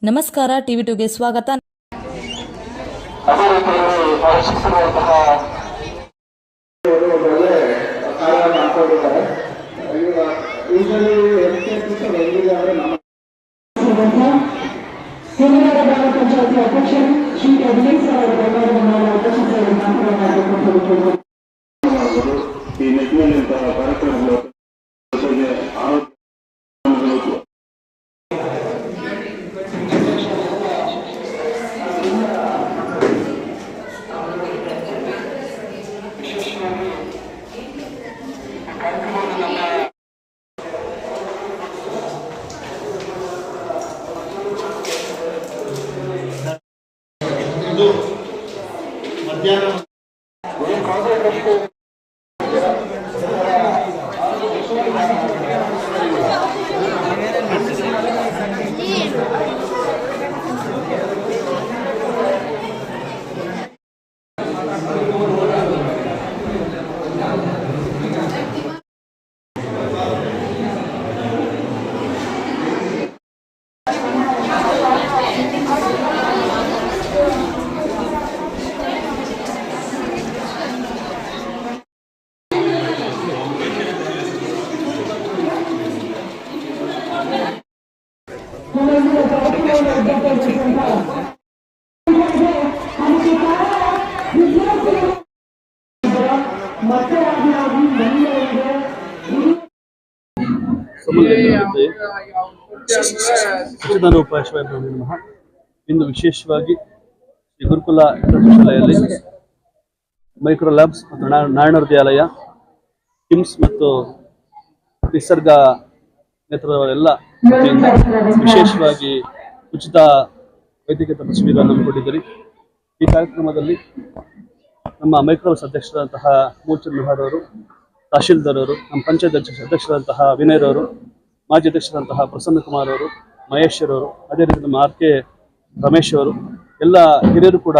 ನಮಸ್ಕಾರ TV2ಗೆ ಸ್ವಾಗತ. ಇಂದು ವಿಶೇಷವಾಗಿ ಶ್ರೀ ಗುರುಕುಲ ಶಾಲೆಯಲ್ಲಿ ಮೈಕ್ರೋ ಲ್ಯಾಬ್ಸ್ ಮತ್ತು ನಾರಾಯಣ ಹೃದಯಾಲಯ, ಕಿಮ್ಸ್ ಮತ್ತು ನಿಸರ್ಗ ನೇತೃತ್ವದವರೆಲ್ಲ ವಿಶೇಷವಾಗಿ ಉಚಿತ ವೈದ್ಯಕೀಯ ತಪಾಸಣಾ ಶಿಬಿರವನ್ನು ಹಮ್ಮಿಕೊಂಡಿದ್ದರು. ಈ ಕಾರ್ಯಕ್ರಮದಲ್ಲಿ ನಮ್ಮ ಮೈಕ್ರೋಸ್ ಅಧ್ಯಕ್ಷರಾದಂತಹ ಮೂಲ್ಚಂದ್ ಮೆಹರ್ ಅವರು, ತಹಶೀಲ್ದಾರ್ ಅವರು, ನಮ್ಮ ಪಂಚಾಯತ್ ಅಧ್ಯಕ್ಷರಾದಂತಹ ವಿನಯ್ ಅವರು, ಮಾಜಿ ಅಧ್ಯಕ್ಷರಾದಂತಹ ಪ್ರಸನ್ನ ಕುಮಾರ್ ಅವರು, ಮಹೇಶ್ ಅವರು, ಅದೇ ರೀತಿ ನಮ್ಮ RK ರಮೇಶ್ ಅವರು, ಎಲ್ಲ ಹಿರಿಯರು ಕೂಡ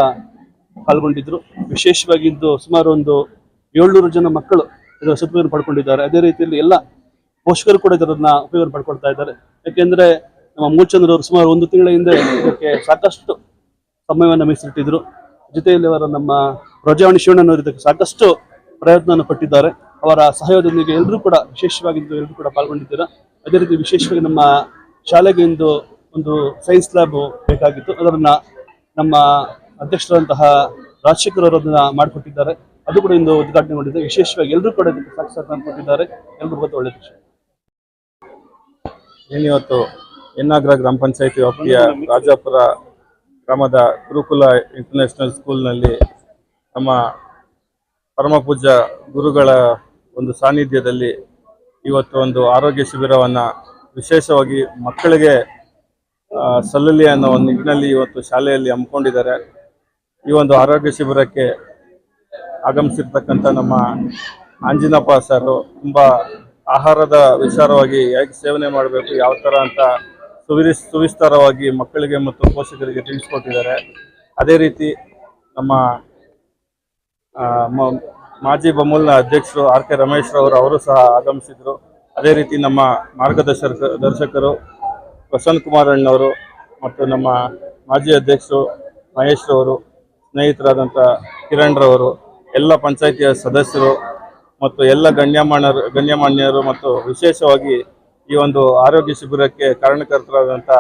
ಪಾಲ್ಗೊಂಡಿದ್ದರು. ವಿಶೇಷವಾಗಿ ಇಂದು ಸುಮಾರು ಒಂದು 700 ಜನ ಮಕ್ಕಳು ಇದರ ಸದುಪಯೋಗ ಪಡ್ಕೊಂಡಿದ್ದಾರೆ. ಅದೇ ರೀತಿಯಲ್ಲಿ ಎಲ್ಲ ಪೋಷಕರು ಕೂಡ ಇದರನ್ನ ಉಪಯೋಗ ಪಡ್ಕೊಳ್ತಾ ಇದ್ದಾರೆ. ಯಾಕೆಂದರೆ ನಮ್ಮ ಮೂಲ್ಚಂದ್ರವರು ಸುಮಾರು 1 ತಿಂಗಳ ಹಿಂದೆ ಇದಕ್ಕೆ ಸಾಕಷ್ಟು ಸಮಯವನ್ನು ಮೀಸಲಿಟ್ಟಿದ್ರು. ಜೊತೆಯಲ್ಲಿ ಅವರ ನಮ್ಮ ಪ್ರಜಾವಾಣಿ ಶಿವಣ್ಣನವರು ಇದಕ್ಕೆ ಸಾಕಷ್ಟು ಪ್ರಯತ್ನವನ್ನು ಪಟ್ಟಿದ್ದಾರೆ. ಅವರ ಸಹಯೋಗದೊಂದಿಗೆ ಎಲ್ಲರೂ ಕೂಡ ವಿಶೇಷವಾಗಿ ಎಲ್ಲರೂ ಕೂಡ ಪಾಲ್ಗೊಂಡಿದ್ದಾರೆ. ಅದೇ ರೀತಿ ವಿಶೇಷವಾಗಿ ನಮ್ಮ ಶಾಲೆಗೆ ಇಂದು ಒಂದು ಸೈನ್ಸ್ ಲ್ಯಾಬ್ ಬೇಕಾಗಿತ್ತು. ಅದನ್ನು ನಮ್ಮ ಅಧ್ಯಕ್ಷರಾದಂತಹ ರಾಜಶೇಖರ್ ಅವರು ಅದನ್ನು ಮಾಡಿಕೊಟ್ಟಿದ್ದಾರೆ. ಅದು ಕೂಡ ಇಂದು ಉದ್ಘಾಟನೆಗೊಂಡಿದೆ. ವಿಶೇಷವಾಗಿ ಎಲ್ಲರೂ ಕೂಡ ಇದಕ್ಕೆ ಸಾಕ್ಷಾತ್ ಕೊಟ್ಟಿದ್ದಾರೆ. ಎಲ್ಲರೂ ಗೊತ್ತು ಒಳ್ಳೆಯ ವಿಷಯ. ಏನಿವತ್ತು ಯನ್ನಾಗರ ಗ್ರಾಮ ಪಂಚಾಯತಿ ವ್ಯಾಪ್ತಿಯ ರಾಜಾಪುರ ಗ್ರಾಮದ ಗುರುಕುಲ ಇಂಟರ್ನ್ಯಾಷನಲ್ ಸ್ಕೂಲ್ನಲ್ಲಿ ನಮ್ಮ ಪರಮ ಪೂಜ್ಯ ಗುರುಗಳ ಒಂದು ಸಾನ್ನಿಧ್ಯದಲ್ಲಿ ಇವತ್ತು ಒಂದು ಆರೋಗ್ಯ ಶಿಬಿರವನ್ನು ವಿಶೇಷವಾಗಿ ಮಕ್ಕಳಿಗೆ ಸಲ್ಲಲಿ ಅನ್ನೋ ಒಂದು ನಿಟ್ಟಿನಲ್ಲಿ ಇವತ್ತು ಶಾಲೆಯಲ್ಲಿ ಹಮ್ಮಿಕೊಂಡಿದ್ದಾರೆ. ಈ ಒಂದು ಆರೋಗ್ಯ ಶಿಬಿರಕ್ಕೆ ಆಗಮಿಸಿರ್ತಕ್ಕಂಥ ನಮ್ಮ ಆಂಜಿನಪ್ಪ ಸರು ತುಂಬ ಆಹಾರದ ವಿಚಾರವಾಗಿ ಹೇಗೆ ಸೇವನೆ ಮಾಡಬೇಕು, ಯಾವ ಥರ ಅಂತ ಸುವಿಸ್ತಾರವಾಗಿ ಮಕ್ಕಳಿಗೆ ಮತ್ತು ಪೋಷಕರಿಗೆ ತಿಳಿಸ್ಕೊಟ್ಟಿದ್ದಾರೆ. ಅದೇ ರೀತಿ ನಮ್ಮ ಮಾಜಿ ಬಮೂಲ್ನ ಅಧ್ಯಕ್ಷರು RK ರಮೇಶ್ ಅವರು ಸಹ ಆಗಮಿಸಿದರು. ಅದೇ ರೀತಿ ನಮ್ಮ ಮಾರ್ಗದರ್ಶಕರು ಪ್ರಸನ್ನ ಕುಮಾರ್ ಅಣ್ಣವರು ಮತ್ತು ನಮ್ಮ ಮಾಜಿ ಅಧ್ಯಕ್ಷರು ಮಹೇಶ್ ಅವರು, ಸ್ನೇಹಿತರಾದಂಥ ಕಿರಣ್ ರವರು, ಎಲ್ಲ ಪಂಚಾಯಿತಿಯ ಸದಸ್ಯರು ಮತ್ತು ಎಲ್ಲ ಗಣ್ಯಮಾನ್ಯರು ಮತ್ತು ವಿಶೇಷವಾಗಿ ಈ ಒಂದು ಆರೋಗ್ಯ ಶಿಬಿರಕ್ಕೆ ಕಾರಣಕರ್ತರಾದಂಥ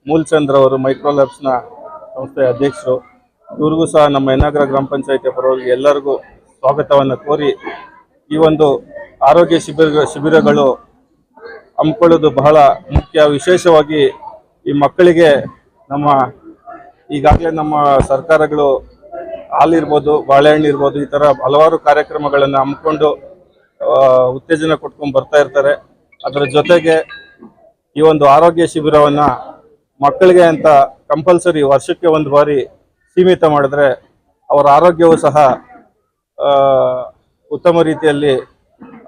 ಮೂಲ್ಚಂದ್ರ ಅವರು, ಮೈಕ್ರೋ ಲ್ಯಾಬ್ಸ್ನ ಸಂಸ್ಥೆಯ ಅಧ್ಯಕ್ಷರು, ಇವ್ರಿಗೂ ಸಹ ನಮ್ಮ ಯನ್ನಾಗರ ಗ್ರಾಮ ಪಂಚಾಯಿತಿಯ ಪರವಾಗಿ ಎಲ್ಲರಿಗೂ ಸ್ವಾಗತವನ್ನು ಕೋರಿ, ಈ ಒಂದು ಆರೋಗ್ಯ ಶಿಬಿರಗಳು ಹಮ್ಮಿಕೊಳ್ಳೋದು ಬಹಳ ಮುಖ್ಯ. ವಿಶೇಷವಾಗಿ ಈ ಮಕ್ಕಳಿಗೆ ಈಗಾಗಲೇ ನಮ್ಮ ಸರ್ಕಾರಗಳು ಹಾಲಿರ್ಬೋದು, ಬಾಳೆಹಣ್ಣು ಇರ್ಬೋದು, ಈ ಥರ ಹಲವಾರು ಕಾರ್ಯಕ್ರಮಗಳನ್ನು ಹಮ್ಮಿಕೊಂಡು ಉತ್ತೇಜನ ಕೊಟ್ಕೊಂಡು ಬರ್ತಾ ಇರ್ತಾರೆ. ಅದರ ಜೊತೆಗೆ ಈ ಒಂದು ಆರೋಗ್ಯ ಶಿಬಿರವನ್ನು ಮಕ್ಕಳಿಗೆ ಅಂತ ಕಂಪಲ್ಸರಿ ವರ್ಷಕ್ಕೆ ಒಂದು ಬಾರಿ ಸೀಮಿತ ಮಾಡಿದ್ರೆ ಅವರ ಆರೋಗ್ಯವೂ ಸಹ ಉತ್ತಮ ರೀತಿಯಲ್ಲಿ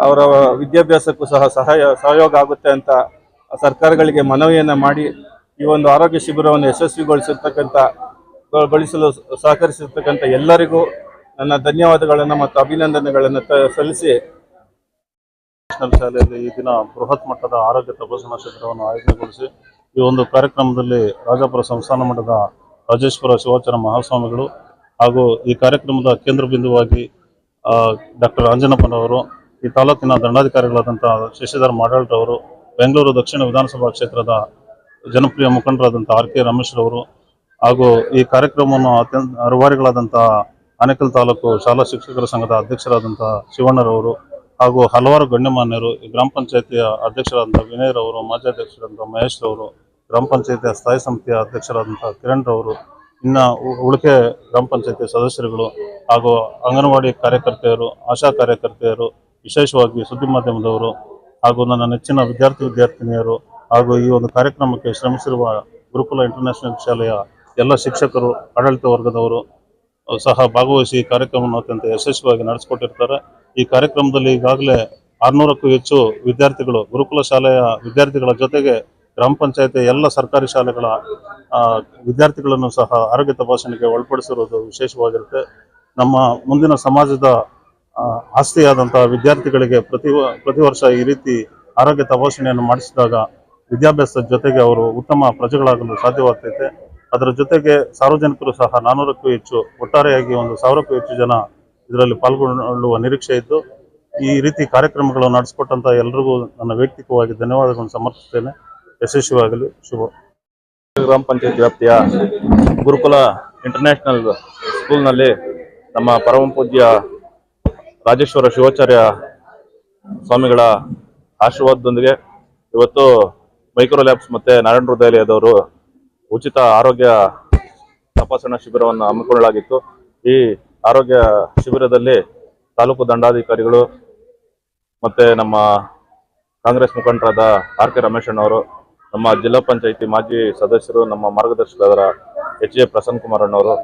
ಅವರ ವಿದ್ಯಾಭ್ಯಾಸಕ್ಕೂ ಸಹ ಸಹಯೋಗ ಆಗುತ್ತೆ ಅಂತ ಸರ್ಕಾರಗಳಿಗೆ ಮನವಿಯನ್ನು ಮಾಡಿ ಈ ಒಂದು ಆರೋಗ್ಯ ಶಿಬಿರವನ್ನು ಯಶಸ್ವಿಗೊಳಿಸಲು ಸಹಕರಿಸಿರ್ತಕ್ಕಂಥ ಎಲ್ಲರಿಗೂ ನನ್ನ ಧನ್ಯವಾದಗಳನ್ನು ಮತ್ತು ಅಭಿನಂದನೆಗಳನ್ನು ಸಲ್ಲಿಸಿ ನ್ಯಾಷನಲ್ ಶಾಲೆಯಲ್ಲಿ ಈ ದಿನ ಬೃಹತ್ ಮಟ್ಟದ ಆರೋಗ್ಯ ತಪಾಸಣಾ ಶಿಬಿರವನ್ನು ಆಯೋಜನೆಗೊಳಿಸಿ ಈ ಒಂದು ಕಾರ್ಯಕ್ರಮದಲ್ಲಿ ರಾಜಾಪುರ ಸಂಸ್ಥಾನ ಮಠದ ರಾಜೇಶ್ವರ ಶಿವಾಚಾರ್ಯ ಮಹಾಸ್ವಾಮಿಗಳು ಹಾಗೂ ಈ ಕಾರ್ಯಕ್ರಮದ ಕೇಂದ್ರ ಬಿಂದುವಾಗಿ ಡಾಕ್ಟರ್ ಅಂಜನಪ್ಪನವರು, ಈ ತಾಲೂಕಿನ ದಂಡಾಧಿಕಾರಿಗಳಾದಂಥ ಶಶಿಧರ್ ಮಾಡಾಳ್ರವರು, ಬೆಂಗಳೂರು ದಕ್ಷಿಣ ವಿಧಾನಸಭಾ ಕ್ಷೇತ್ರದ ಜನಪ್ರಿಯ ಮುಖಂಡರಾದಂಥ RK ರಮೇಶ್ರವರು ಹಾಗೂ ಈ ಕಾರ್ಯಕ್ರಮವನ್ನು ಅತ್ಯಂತ ರೂವಾರಿಗಳಾದಂಥ ಆನೇಕಲ್ ತಾಲೂಕು ಶಾಲಾ ಶಿಕ್ಷಕರ ಸಂಘದ ಅಧ್ಯಕ್ಷರಾದಂಥ ಶಿವಣ್ಣರವರು ಹಾಗೂ ಹಲವಾರು ಗಣ್ಯಮಾನ್ಯರು, ಈ ಗ್ರಾಮ ಪಂಚಾಯತಿಯ ಅಧ್ಯಕ್ಷರಾದಂಥ ವಿನಯರವರು, ಮಾಜಿ ಅಧ್ಯಕ್ಷರಾದಂಥ ಮಹೇಶ್ ರವರು, ಗ್ರಾಮ ಪಂಚಾಯತಿಯ ಸ್ಥಾಯಿ ಸಮಿತಿಯ ಅಧ್ಯಕ್ಷರಾದಂಥ ಕಿರಣ್ ರವರು, ಇನ್ನು ಉಳಿಕೆ ಗ್ರಾಮ ಪಂಚಾಯತಿ ಸದಸ್ಯರುಗಳು ಹಾಗೂ ಅಂಗನವಾಡಿ ಕಾರ್ಯಕರ್ತೆಯರು, ಆಶಾ ಕಾರ್ಯಕರ್ತೆಯರು, ವಿಶೇಷವಾಗಿ ಸುದ್ದಿ ಮಾಧ್ಯಮದವರು ಹಾಗೂ ನನ್ನ ನೆಚ್ಚಿನ ವಿದ್ಯಾರ್ಥಿನಿಯರು ಹಾಗೂ ಈ ಒಂದು ಕಾರ್ಯಕ್ರಮಕ್ಕೆ ಶ್ರಮಿಸಿರುವ ಗುರುಕುಲ ಇಂಟರ್ನ್ಯಾಷನಲ್ ಶಾಲೆಯ ಎಲ್ಲ ಶಿಕ್ಷಕರು, ಆಡಳಿತ ವರ್ಗದವರು ಸಹ ಭಾಗವಹಿಸಿ ಈ ಕಾರ್ಯಕ್ರಮವನ್ನು ಅತ್ಯಂತ ಯಶಸ್ವಿಯಾಗಿ ನಡೆಸಿಕೊಟ್ಟಿರ್ತಾರೆ. ಈ ಕಾರ್ಯಕ್ರಮದಲ್ಲಿ ಈಗಾಗಲೇ 600ಕ್ಕೂ ಹೆಚ್ಚು ವಿದ್ಯಾರ್ಥಿಗಳು, ಗುರುಕುಲ ಶಾಲೆಯ ವಿದ್ಯಾರ್ಥಿಗಳ ಜೊತೆಗೆ ಗ್ರಾಮ ಪಂಚಾಯತಿ ಎಲ್ಲ ಸರ್ಕಾರಿ ಶಾಲೆಗಳ ವಿದ್ಯಾರ್ಥಿಗಳನ್ನು ಸಹ ಆರೋಗ್ಯ ತಪಾಸಣೆಗೆ ಒಳಪಡಿಸಿರುವುದು ವಿಶೇಷವಾಗಿರುತ್ತೆ. ನಮ್ಮ ಮುಂದಿನ ಸಮಾಜದ ಆಸ್ತಿಯಾದಂತಹ ವಿದ್ಯಾರ್ಥಿಗಳಿಗೆ ಪ್ರತಿ ವರ್ಷ ಈ ರೀತಿ ಆರೋಗ್ಯ ತಪಾಸಣೆಯನ್ನು ಮಾಡಿಸಿದಾಗ ವಿದ್ಯಾಭ್ಯಾಸದ ಜೊತೆಗೆ ಅವರು ಉತ್ತಮ ಪ್ರಜೆಗಳಾಗಲು ಸಾಧ್ಯವಾಗ್ತೈತೆ. ಅದರ ಜೊತೆಗೆ ಸಾರ್ವಜನಿಕರು ಸಹ 400ಕ್ಕೂ ಹೆಚ್ಚು, ಒಟ್ಟಾರೆಯಾಗಿ 1000ಕ್ಕೂ ಹೆಚ್ಚು ಜನ ಇದರಲ್ಲಿ ಪಾಲ್ಗೊಳ್ಳುವ ನಿರೀಕ್ಷೆ ಇದ್ದು, ಈ ರೀತಿ ಕಾರ್ಯಕ್ರಮಗಳನ್ನು ನಡೆಸಿಕೊಟ್ಟಂತ ಎಲ್ರಿಗೂ ನನ್ನ ವೈಯಕ್ತಿಕವಾಗಿ ಧನ್ಯವಾದಗಳನ್ನು ಸಮರ್ಪಿಸುತ್ತೇನೆ. ಯಶಸ್ವಿಯಾಗಲಿ. ಶುಭ. ಗ್ರಾಮ ಪಂಚಾಯತ್ ವ್ಯಾಪ್ತಿಯ ಗುರುಕುಲ ಇಂಟರ್ನ್ಯಾಷನಲ್ ಸ್ಕೂಲ್ನಲ್ಲಿ ನಮ್ಮ ಪರಮ ಪೂಜ್ಯ ರಾಜೇಶ್ವರ ಶಿವಾಚಾರ್ಯ ಸ್ವಾಮಿಗಳ ಆಶೀರ್ವಾದದೊಂದಿಗೆ ಇವತ್ತು ಮೈಕ್ರೋ ಲ್ಯಾಬ್ಸ್ ಮತ್ತು ನಾರಾಯಣ ಹೃದಯಾಲಯದವರು ಉಚಿತ ಆರೋಗ್ಯ ತಪಾಸಣಾ ಶಿಬಿರವನ್ನು ಹಮ್ಮಿಕೊಳ್ಳಲಾಗಿತ್ತು. ಈ ಆರೋಗ್ಯ ಶಿಬಿರದಲ್ಲಿ ತಾಲೂಕು ದಂಡಾಧಿಕಾರಿಗಳು ಮತ್ತು ನಮ್ಮ ಕಾಂಗ್ರೆಸ್ ಮುಖಂಡರಾದ RK ರಮೇಶ್ ಅಣ್ಣವರು, ನಮ್ಮ ಜಿಲ್ಲಾ ಪಂಚಾಯಿತಿ ಮಾಜಿ ಸದಸ್ಯರು, ನಮ್ಮ ಮಾರ್ಗದರ್ಶಕರಾದ HA ಪ್ರಸನ್ನ ಕುಮಾರ್ ಅಣ್ಣವರು,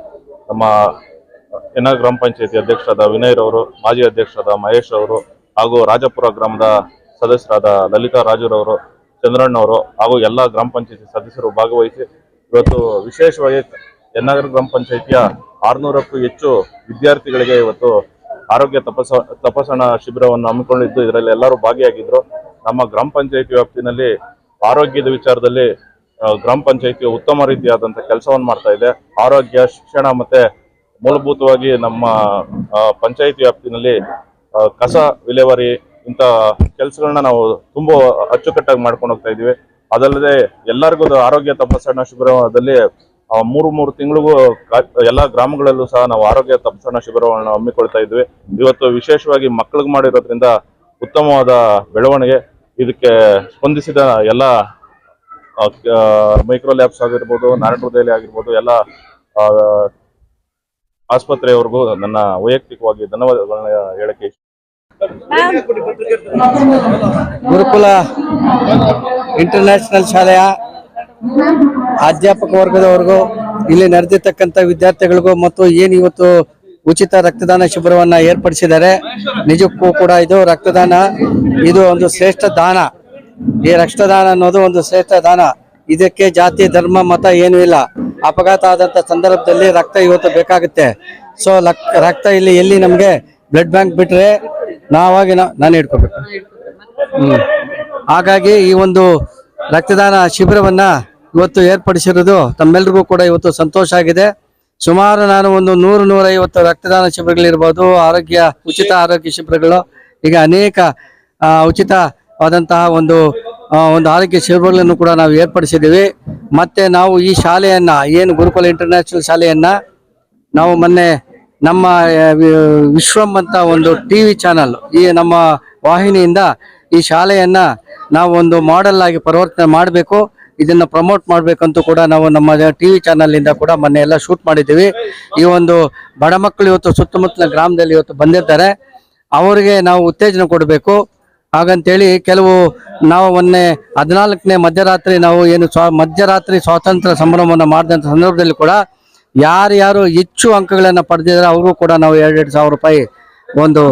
ನಮ್ಮ ಗ್ರಾಮ ಪಂಚಾಯಿತಿ ಅಧ್ಯಕ್ಷರಾದ ವಿನಯರವರು, ಮಾಜಿ ಅಧ್ಯಕ್ಷರಾದ ಮಹೇಶ್ ಅವರು ಹಾಗೂ ರಾಜಪುರ ಗ್ರಾಮದ ಸದಸ್ಯರಾದ ಲಲಿತಾ ರಾಜುರವರು, ಚಂದ್ರಣ್ಣವರು ಹಾಗೂ ಎಲ್ಲ ಗ್ರಾಮ ಪಂಚಾಯಿತಿ ಸದಸ್ಯರು ಭಾಗವಹಿಸಿ ಇವತ್ತು ವಿಶೇಷವಾಗಿ ಯನ್ನಗರ ಗ್ರಾಮ ಪಂಚಾಯಿತಿಯ 600ಕ್ಕೂ ಹೆಚ್ಚು ವಿದ್ಯಾರ್ಥಿಗಳಿಗೆ ಇವತ್ತು ಆರೋಗ್ಯ ತಪಾಸಣಾ ಶಿಬಿರವನ್ನು ಹಮ್ಮಿಕೊಂಡಿದ್ದು, ಇದರಲ್ಲಿ ಎಲ್ಲರೂ ಭಾಗಿಯಾಗಿದ್ರು. ನಮ್ಮ ಗ್ರಾಮ ಪಂಚಾಯಿತಿ ವ್ಯಾಪ್ತಿನಲ್ಲಿ ಆರೋಗ್ಯದ ವಿಚಾರದಲ್ಲಿ ಗ್ರಾಮ ಪಂಚಾಯಿತಿ ಉತ್ತಮ ರೀತಿಯಾದಂಥ ಕೆಲಸವನ್ನು ಮಾಡ್ತಾ ಇದೆ. ಆರೋಗ್ಯ, ಶಿಕ್ಷಣ ಮತ್ತೆ ಮೂಲಭೂತವಾಗಿ ನಮ್ಮ ಪಂಚಾಯಿತಿ ವ್ಯಾಪ್ತಿನಲ್ಲಿ ಕಸ ವಿಲೇವಾರಿ ಇಂಥ ಕೆಲಸಗಳನ್ನ ನಾವು ತುಂಬಾ ಅಚ್ಚುಕಟ್ಟಾಗಿ ಮಾಡ್ಕೊಂಡು ಹೋಗ್ತಾ ಇದೀವಿ. ಅದಲ್ಲದೆ ಎಲ್ಲರಿಗೂ ಆರೋಗ್ಯ ತಪಾಸಣಾ ಶಿಬಿರದಲ್ಲಿ 3 ತಿಂಗಳಿಗೂ ಎಲ್ಲ ಗ್ರಾಮಗಳಲ್ಲೂ ಸಹ ನಾವು ಆರೋಗ್ಯ ತಪಾಸಣಾ ಶಿಬಿರವನ್ನು ಹಮ್ಮಿಕೊಳ್ತಾ ಇದ್ವಿ. ಇವತ್ತು ವಿಶೇಷವಾಗಿ ಮಕ್ಕಳಿಗೆ ಮಾಡಿರೋದ್ರಿಂದ ಉತ್ತಮವಾದ ಬೆಳವಣಿಗೆ. ಇದಕ್ಕೆ ಸ್ಪಂದಿಸಿದ ಎಲ್ಲ ಮೈಕ್ರೋ ಲ್ಯಾಬ್ಸ್ ಆಗಿರ್ಬೋದು, ನಾರಾಯಣ ಹೃದಯಾಲಯ ಆಗಿರ್ಬೋದು, ಎಲ್ಲ ಆಸ್ಪತ್ರೆಯವರೆಗೂ ನನ್ನ ವೈಯಕ್ತಿಕವಾಗಿ ಧನ್ಯವಾದಗಳನ್ನ ಹೇಳಕ್ಕೆ ಗುರುಕುಲ ಇಂಟರ್ನ್ಯಾಷನಲ್ ಶಾಲೆಯ ಅಧ್ಯಾಪಕ ವರ್ಗದವರೆಗೂ, ಇಲ್ಲಿ ನಡೆದಿರ್ತಕ್ಕಂಥ ವಿದ್ಯಾರ್ಥಿಗಳಿಗೂ ಮತ್ತು ಏನು ಇವತ್ತು ಉಚಿತ ರಕ್ತದಾನ ಶಿಬಿರವನ್ನ ಏರ್ಪಡಿಸಿದ್ದಾರೆ. ನಿಜಕ್ಕೂ ಕೂಡ ಇದು ರಕ್ತದಾನ, ಇದು ಒಂದು ಶ್ರೇಷ್ಠ ದಾನ. ಈ ರಕ್ತದಾನ ಅನ್ನೋದು ಒಂದು ಶ್ರೇಷ್ಠ ದಾನ. ಇದಕ್ಕೆ ಜಾತಿ, ಧರ್ಮ, ಮತ ಏನೂ ಇಲ್ಲ. ಅಪಘಾತ ಆದಂತ ಸಂದರ್ಭದಲ್ಲಿ ರಕ್ತ ಇವತ್ತು ಬೇಕಾಗುತ್ತೆ. ಸೊ ರಕ್ತ ಇಲ್ಲಿ ಎಲ್ಲಿ ನಮ್ಗೆ ಬ್ಲಡ್ ಬ್ಯಾಂಕ್ ಬಿಟ್ರೆ ನಾನು ಇಟ್ಕೋಬೇಕು. ಹಾಗಾಗಿ ಈ ಒಂದು ರಕ್ತದಾನ ಶಿಬಿರವನ್ನ ಇವತ್ತು ಏರ್ಪಡಿಸಿರೋದು ತಮ್ಮೆಲ್ಲರಿಗೂ ಕೂಡ ಇವತ್ತು ಸಂತೋಷ ಆಗಿದೆ. ಸುಮಾರು ನಾನು ಒಂದು 100-150 ರಕ್ತದಾನ ಶಿಬಿರಗಳಿರ್ಬೋದು, ಉಚಿತ ಆರೋಗ್ಯ ಶಿಬಿರಗಳು, ಈಗ ಅನೇಕ ಉಚಿತವಾದಂತಹ ಒಂದು ಆರೋಗ್ಯ ಶಿಬಿರಗಳನ್ನು ಕೂಡ ನಾವು ಏರ್ಪಡಿಸಿದ್ದೀವಿ. ಮತ್ತೆ ನಾವು ಈ ಶಾಲೆಯನ್ನ, ಏನು ಗುರುಕುಲ ಇಂಟರ್ನ್ಯಾಷನಲ್ ಶಾಲೆಯನ್ನ ನಾವು ಮೊನ್ನೆ ನಮ್ಮ ವಿಶ್ವಂ ಅಂತ ಒಂದು TV ಚಾನಲ್, ಈ ನಮ್ಮ ವಾಹಿನಿಯಿಂದ ಈ ಶಾಲೆಯನ್ನ ನಾವು ಒಂದು ಮಾಡೆಲ್ ಆಗಿ ಪರಿವರ್ತನೆ ಮಾಡಬೇಕು, ಇದನ್ನ ಪ್ರಮೋಟ್ ಮಾಡ್ಬೇಕಂತೂ ಕೂಡ ನಾವು ನಮ್ಮ TV ಚಾನಲ್ ಇಂದ ಕೂಡ ಮೊನ್ನೆ ಎಲ್ಲ ಶೂಟ್ ಮಾಡಿದ್ದೀವಿ. ಈ ಒಂದು ಬಡ ಮಕ್ಕಳು ಇವತ್ತು ಸುತ್ತಮುತ್ತಲ ಗ್ರಾಮದಲ್ಲಿ ಇವತ್ತು ಬಂದಿರ್ತಾರೆ, ಅವರಿಗೆ ನಾವು ಉತ್ತೇಜನ ಕೊಡಬೇಕು. ಹಾಗಂತೇಳಿ ಕೆಲವು ನಾವು ಮೊನ್ನೆ 14ನೇ ಮಧ್ಯರಾತ್ರಿ ನಾವು ಏನು ಮಧ್ಯರಾತ್ರಿ ಸ್ವಾತಂತ್ರ್ಯ ಸಂಭ್ರಮವನ್ನು ಮಾಡಿದಂಥ ಸಂದರ್ಭದಲ್ಲಿ ಕೂಡ ಯಾರ್ಯಾರು ಹೆಚ್ಚು ಅಂಕಗಳನ್ನು ಪಡೆದಿದ್ದಾರೆ ಅವ್ರಿಗೂ ಕೂಡ ನಾವು 2,000 ರೂಪಾಯಿ ಒಂದು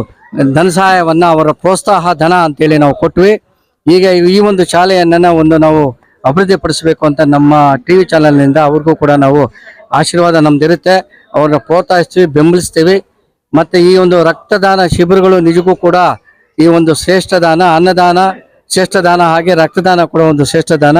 ಧನ ಸಹಾಯವನ್ನ, ಅವರ ಪ್ರೋತ್ಸಾಹ ಧನ ಅಂತೇಳಿ ನಾವು ಕೊಟ್ವಿ. ಈಗ ಈ ಒಂದು ಶಾಲೆಯನ್ನ ನಾವು ಅಭಿವೃದ್ಧಿ ಪಡಿಸಬೇಕು ಅಂತ ನಮ್ಮ TV ಚಾನಲ್ನಿಂದ ಅವ್ರಿಗೂ ಕೂಡ ನಾವು ಆಶೀರ್ವಾದ ನಮ್ದಿರುತ್ತೆ. ಅವ್ರನ್ನ ಪ್ರೋತ್ಸಾಹಿಸ್ತೀವಿ, ಬೆಂಬಲಿಸ್ತೀವಿ. ಮತ್ತೆ ಈ ಒಂದು ರಕ್ತದಾನ ಶಿಬಿರಗಳು ನಿಜಕ್ಕೂ ಕೂಡ ಈ ಒಂದು ಶ್ರೇಷ್ಠ ದಾನ, ಅನ್ನದಾನ ಶ್ರೇಷ್ಠ ದಾನ, ಹಾಗೆ ರಕ್ತದಾನ ಕೂಡ ಒಂದು ಶ್ರೇಷ್ಠ ದಾನ.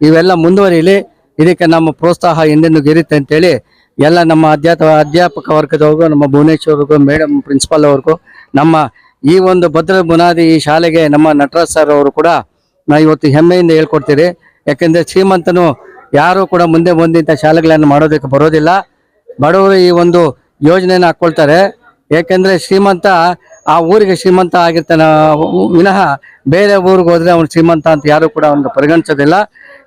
ಇವೆಲ್ಲ ಮುಂದುವರಿಲಿ. ಇದಕ್ಕೆ ನಮ್ಮ ಪ್ರೋತ್ಸಾಹ ಎಂದೆಂದಿಗೂ ಇರುತ್ತೆ ಅಂತೇಳಿ ಎಲ್ಲ ನಮ್ಮ ಅಧ್ಯಾಪಕ ವರ್ಗದವ್ರಿಗೂ, ನಮ್ಮ ಭುವನೇಶ್ವರ್ಗೂ, ಮೇಡಮ್ ಪ್ರಿನ್ಸಿಪಾಲ್ ಅವ್ರಿಗೂ, ನಮ್ಮ ಈ ಒಂದು ಭದ್ರ ಬುನಾದಿ ಈ ಶಾಲೆಗೆ ನಮ್ಮ ನಟರಾಜ್ ಸರ್ ಅವರು ಕೂಡ ನಾವು ಇವತ್ತು ಹೆಮ್ಮೆಯಿಂದ ಹೇಳ್ಕೊಡ್ತೀರಿ. ಯಾಕೆಂದ್ರೆ ಶ್ರೀಮಂತನು ಯಾರು ಕೂಡ ಮುಂದೆ ಬಂದಿಂತ ಶಾಲೆಗಳನ್ನು ಮಾಡೋದಕ್ಕೆ ಬರೋದಿಲ್ಲ. ಬಡವರು ಈ ಒಂದು ಯೋಜನೆಯನ್ನು ಹಾಕ್ಕೊಳ್ತಾರೆ. ಯಾಕೆಂದ್ರೆ ಶ್ರೀಮಂತ ಆ ಊರಿಗೆ ಶ್ರೀಮಂತ ಆಗಿರ್ತಾನ ವಿನಃ ಬೇರೆ ಊರಿಗೆ ಹೋದ್ರೆ ಅವನು ಶ್ರೀಮಂತ ಅಂತ ಯಾರು ಕೂಡ ಅವನು ಪರಿಗಣಿಸೋದಿಲ್ಲ.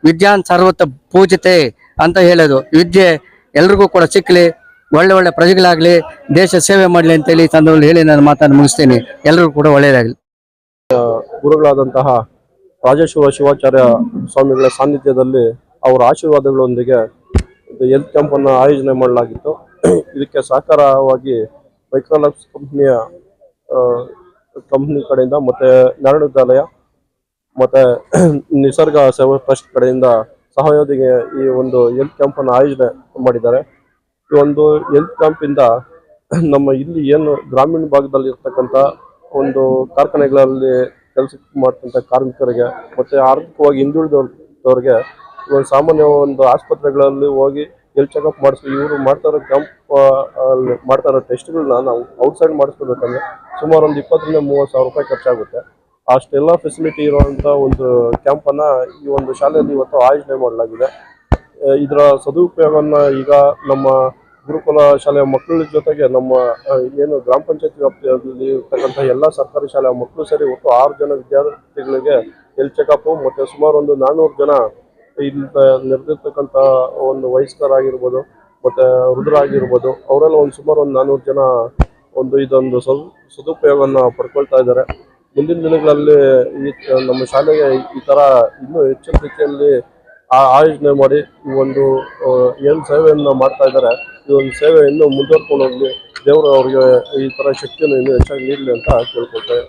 ವಿದ್ಯಾನ್ ಸರ್ವತ ಪೂಜಿತೆ ಅಂತ ಹೇಳೋದು. ವಿದ್ಯೆ ಎಲ್ರಿಗೂ ಕೂಡ ಸಿಕ್ಕಲಿ, ಒಳ್ಳೆ ಒಳ್ಳೆ ಪ್ರಜೆಗಳಾಗ್ಲಿ, ದೇಶ ಸೇವೆ ಮಾಡಲಿ ಅಂತೇಳಿ ಈ ಸಂದರ್ಭದಲ್ಲಿ ಹೇಳಿ ನಾನು ಮಾತನ್ನು ಮುಗಿಸ್ತೀನಿ. ಎಲ್ರಿಗೂ ಕೂಡ ಒಳ್ಳೆಯದಾಗಲಿ. ಗುರುಗಳಾದಂತಹ ರಾಜೇಶ್ವರ ಶಿವಾಚಾರ್ಯ ಸ್ವಾಮಿಗಳ ಸಾನ್ನಿಧ್ಯದಲ್ಲಿ ಅವರ ಆಶೀರ್ವಾದಗಳೊಂದಿಗೆ ಹೆಲ್ತ್ ಕ್ಯಾಂಪನ್ನು ಆಯೋಜನೆ ಮಾಡಲಾಗಿತ್ತು. ಇದಕ್ಕೆ ಸಹಕಾರವಾಗಿ ಮೈಕ್ರೋಲಾಬ್ಸ್ ಕಂಪ್ನಿ ಕಡೆಯಿಂದ ಮತ್ತು ನಾರಾಯಣೋದಯ ಮತ್ತು ನಿಸರ್ಗ ಸೇವಾ ಟ್ರಸ್ಟ್ ಕಡೆಯಿಂದ ಸಹಯೋಗಿಗೆ ಈ ಒಂದು ಹೆಲ್ತ್ ಕ್ಯಾಂಪನ್ನು ಆಯೋಜನೆ ಮಾಡಿದ್ದಾರೆ. ಈ ಒಂದು ಹೆಲ್ತ್ ಕ್ಯಾಂಪಿಂದ ನಮ್ಮ ಇಲ್ಲಿ ಏನು ಗ್ರಾಮೀಣ ಭಾಗದಲ್ಲಿ ಇರ್ತಕ್ಕಂಥ ಒಂದು ಕಾರ್ಖಾನೆಗಳಲ್ಲಿ ಕೆಲಸ ಮಾಡ್ತಕ್ಕಂಥ ಕಾರ್ಮಿಕರಿಗೆ ಮತ್ತು ಆರ್ಥಿಕವಾಗಿ ಹಿಂದುಳಿದವ್ರಿಗೆ ಒಂದು ಸಾಮಾನ್ಯ ಒಂದು ಆಸ್ಪತ್ರೆಗಳಲ್ಲಿ ಹೋಗಿ ಹೆಲ್ತ್ ಚೆಕಪ್ ಮಾಡಿಸ್ತೀವಿ. ಇವರು ಮಾಡ್ತಾರೋ ಕ್ಯಾಂಪ್ ಮಾಡ್ತಾರೋ ಟೆಸ್ಟ್ಗಳನ್ನ ನಾವು ಔಟ್ಸೈಡ್ ಮಾಡಿಸ್ಕೋಬೇಕಂದ್ರೆ ಸುಮಾರು ಒಂದು 20,000 ರಿಂದ 30,000 ರೂಪಾಯಿ ಖರ್ಚಾಗುತ್ತೆ. ಅಷ್ಟೆಲ್ಲ ಫೆಸಿಲಿಟಿ ಇರುವಂಥ ಒಂದು ಕ್ಯಾಂಪನ್ನು ಈ ಒಂದು ಶಾಲೆಯಲ್ಲಿ ಇವತ್ತು ಆಯೋಜನೆ ಮಾಡಲಾಗಿದೆ. ಇದರ ಸದುಪಯೋಗವನ್ನು ಈಗ ನಮ್ಮ ಗುರುಕುಲ ಶಾಲೆಯ ಮಕ್ಕಳ ಜೊತೆಗೆ ನಮ್ಮ ಏನು ಗ್ರಾಮ ಪಂಚಾಯತ್ ವ್ಯಾಪ್ತಿಯಲ್ಲಿ ಇರ್ತಕ್ಕಂಥ ಎಲ್ಲ ಸರ್ಕಾರಿ ಶಾಲೆಯ ಮಕ್ಕಳು ಸೇರಿ ಒಟ್ಟು 6 ಜನ ವಿದ್ಯಾರ್ಥಿಗಳಿಗೆ ಹೆಲ್ತ್ ಚೆಕಪ್ ಮತ್ತು ಸುಮಾರು ಒಂದು 400 ಜನ ಇಲ್ಲಿ ನೆರೆದಿರ್ತಕ್ಕಂಥ ಒಂದು ವಯಸ್ಕರಾಗಿರ್ಬೋದು ಮತ್ತು ವೃದ್ಧರಾಗಿರ್ಬೋದು ಅವರೆಲ್ಲ ಒಂದು ಸುಮಾರು ಒಂದು 400 ಜನ ಇದೊಂದು ಸದುಪಯೋಗವನ್ನು ಪಡ್ಕೊಳ್ತಾ ಇದ್ದಾರೆ. ಮುಂದಿನ ದಿನಗಳಲ್ಲಿ ನಮ್ಮ ಶಾಲೆಗೆ ಈ ಥರ ಇನ್ನೂ ಹೆಚ್ಚಿನ ರೀತಿಯಲ್ಲಿ ಆಯೋಜನೆ ಮಾಡಿ ಈ ಒಂದು ಏನು ಸೇವೆಯನ್ನು ಮಾಡ್ತಾ ಇದ್ದಾರೆ, ಈ ಒಂದು ಸೇವೆ ಇನ್ನೂ ಮುಂದುವರ್ಕೊಂಡು ಹೋಗಲಿ, ದೇವರು ಅವರಿಗೆ ಈ ಥರ ಶಕ್ತಿಯನ್ನು ಇನ್ನೂ ಹೆಚ್ಚಾಗಿ ನೀಡಲಿ ಅಂತ ಕೇಳ್ಕೊಳ್ತೇವೆ.